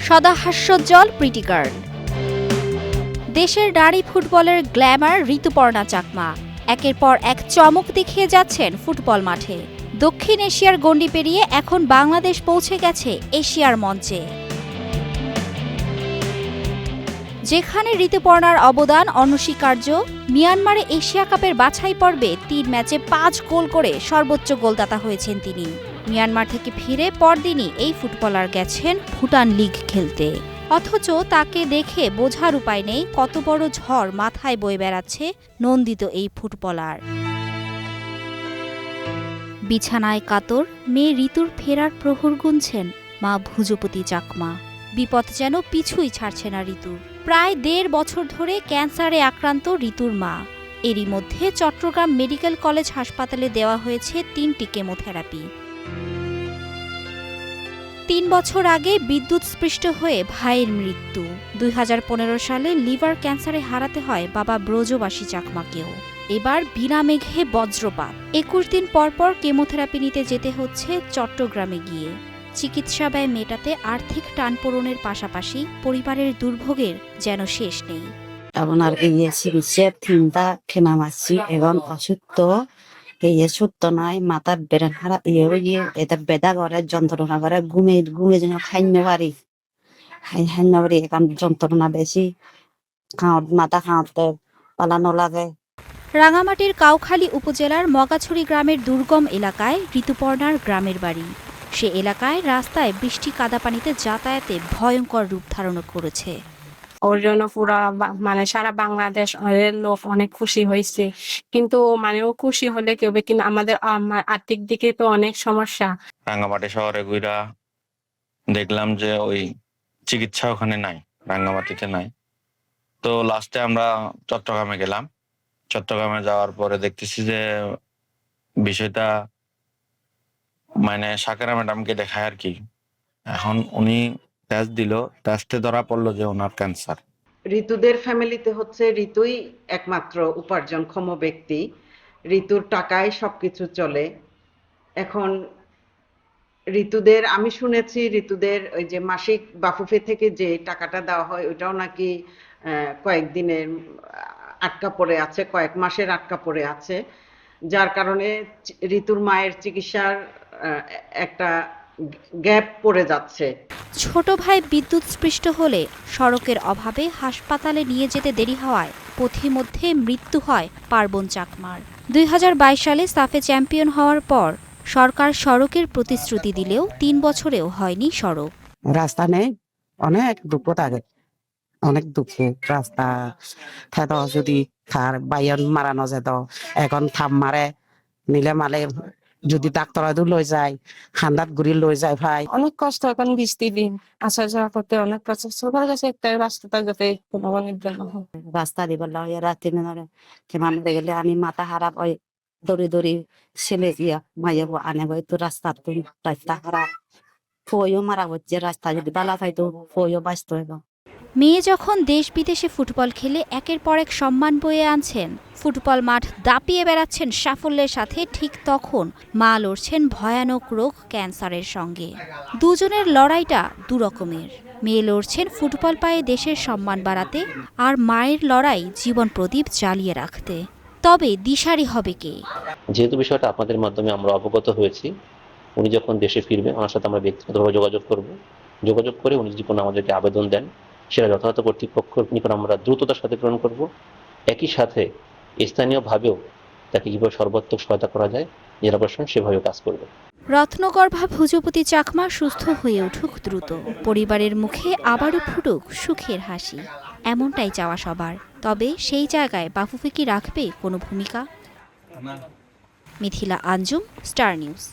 সদা হাস্যোজ্জ্বল pretty girl. দেশের নারী ফুটবলের গ্ল্যামার ঋতুপর্ণা চাকমা একের পর এক চমক দেখিয়ে যাচ্ছেন ফুটবল মাঠে। দক্ষিণ এশিয়ার গণ্ডি পেরিয়ে এখন বাংলাদেশ পৌঁছে গেছে এশিয়ার মঞ্চে, যেখানে ঋতুপর্ণার অবদান অনস্বীকার্য। মিয়ানমারে এশিয়া কাপের বাছাই পর্বে ৩ ম্যাচে ৫ গোল করে সর্বোচ্চ গোলদাতা হয়েছেন তিনি। মিয়ানমার থেকে ফিরে পরদিনই এই ফুটবলার গেছেন ভুটান লিগ খেলতে। অথচ তাকে দেখে বোঝার উপায় নেই কত বড় ঝড় মাথায় বয়ে বেড়াচ্ছে নন্দিত এই ফুটবলার। বিছানায় কাতর মেয়ে ঋতুর ফেরার প্রহর গুনছেন মা ভুজপতি চাকমা। বিপদ যেন পিছুই ছাড়ছে না ঋতুর। প্রায় ১.৫ বছর ধরে ক্যান্সারে আক্রান্ত ঋতুর মা। এরই মধ্যে চট্টগ্রাম মেডিকেল কলেজ হাসপাতালে দেওয়া হয়েছে ৩টি কেমোথেরাপি। ৩ বছর আগে বিদ্যুৎস্পৃষ্ট হয়ে ভাইয়ের মৃত্যু। ২০১৫ সালে লিভার ক্যান্সারে হারাতে হয় বাবা ব্রজবাসী চাকমাকেও। এবার বিনা মেঘে বজ্রপাত। ২১ দিন পরপর কেমোথেরাপি নিতে যেতে হচ্ছে চট্টগ্রামে গিয়ে। চিকিৎসা ব্যয় মেটাতে আর্থিক টানপোড়েনের পাশাপাশি পরিবারের দুর্ভোগের যেন শেষ নেই। আপনার এই চিকিৎসা ৩টা খেনা মারছি, এবং অসুস্থ এই সুস্থ নয়, মাথার বেড়ান হারা এটা বেদা করে, যন্ত্রণা করে, ঘুমে যেন খাইতে পারি, এখন যন্ত্রণা বেশি, মাথা খাওয়াতে পালানো লাগে। রাঙামাটির কাউখালী উপজেলার মগাছড়ি গ্রামের দুর্গম এলাকায় ঋতুপর্ণার গ্রামের বাড়ি। সে এলাকায় রাস্তায় বৃষ্টি কাদা পানিতে যাতায়াতে ভয়ঙ্কর রূপ ধারণ করেছে। ওর জন্য পুরা সারা বাংলাদেশ লোক অনেক খুশি হয়েছে, কিন্তু ও খুশি হলে কেউ, কিন্তু আমাদের আর্থিক দিকে তো অনেক সমস্যা। রাঙ্গামাটি শহরে ঘুরা দেখলাম যে ওই চিকিৎসা ওখানে নাই, রাঙ্গামাটিতে নাই। তো লাস্টে আমরা চট্টগ্রামে গেলাম। চট্টগ্রামে যাওয়ার পরে দেখতেছি যে বিষয়টা সাকেরা ম্যাডামকে দেখায় আর কি। এখন উনি টেস্ট দিল, টেস্টে ধরা পড়লো যে ওনার ক্যান্সার। ঋতুদের ফ্যামিলিতে হচ্ছে ঋতুই একমাত্র উপার্জনক্ষম ব্যক্তি। ঋতুর টাকায় সবকিছু চলে। এখন ঋতুদের, আমি শুনেছি ঋতুদের ওই যে মাসিক বাফুফে থেকে যে টাকাটা দেওয়া হয় ওইটাও নাকি কয়েকদিনের আটকা পড়ে আছে, কয়েক মাসের আটকা পড়ে আছে, যার কারণে ঋতুর মায়ের চিকিৎসার একটা গ্যাপ পড়ে যাচ্ছে। ছোট ভাই বিদ্যুৎস্পৃষ্ট হলে সড়কের অভাবে হাসপাতালে নিয়ে যেতে দেরি হওয়ায় পথিমধ্যে মৃত্যু হয় পার্বণ চাকমার। ২০২২ সালে সাফে চ্যাম্পিয়ন হওয়ার পর সরকার সড়কের প্রতিশ্রুতি দিলেও ৩ বছরেও হয়নি সড়ক। রাস্তা নেই, অনেক দুঃখ থাকে, অনেক দুঃখ। রাস্তা খেত যদি খার বাইন মারানো যেত, এখন থাম মারে নিলে মালে যদি ডাক্তার লই যায়, খান্দাত ঘুরি লই যায় ভাই। অনেক কষ্ট, এখন বৃষ্টি দিন আসা যাওয়া করতে অনেক কষ্ট। সবার কাছে একটা রাস্তাটা যাতে কোনো রাস্তা দিবার লাগে রাত্রি কেমন গেলে আমি মাথা খারাপ হয়, দৌড়ি ছেলে মাইয়া আনে বই তো রাস্তা খারাপ, ফইও মারা হচ্ছে। রাস্তা যদি বালা খাইতো ফইও বাঁচত। মেয়ে যখন দেশ বিদেশে ফুটবল খেলে একের পর এক সম্মান বয়ে আনছেন, ফুটবল মাঠ দাপিয়ে বেড়াচ্ছেন সাফল্যের সাথে, ঠিক তখন মা লড়ছেন ভয়ানক রোগ ক্যান্সারের সঙ্গে। দুজনের লড়াইটা দুরকমের। মেয়ে লড়ছেন ফুটবল পায়ে দেশের সম্মান বাড়াতে, আর মায়ের লড়াই জীবন প্রদীপ জ্বালিয়ে রাখতে। তবে দিশারি হবে কে? যেহেতু বিষয়টা আপনাদের মাধ্যমে আমরা অবগত হয়েছি, উনি যখন দেশে ফিরবে ওনার সাথে আমরা ব্যক্তিগতভাবে যোগাযোগ করে উনি যদি কোনো আমাদেরকে আবেদন দেন, সেটা যথাযথ কর্তৃপক্ষের নিকট আমরা দ্রুততার সাথে প্রেরণ করব। একই সাথে স্থানীয়ভাবেও তাকে কিভাবে সর্বাত্মক সহায়তা করা যায়, জেলা প্রশাসন সেভাবে কাজ করবে। রত্নগর্ভা ভুজপতি চাকমা সুস্থ হয়ে উঠুক দ্রুত, পরিবারের মুখে আবারও ফুটুক সুখের হাসি, এমনটাই চাওয়া সবার। তবে সেই জায়গায় বাফুফে কি রাখবে কোনো ভূমিকা? Mithila Anjum, star news.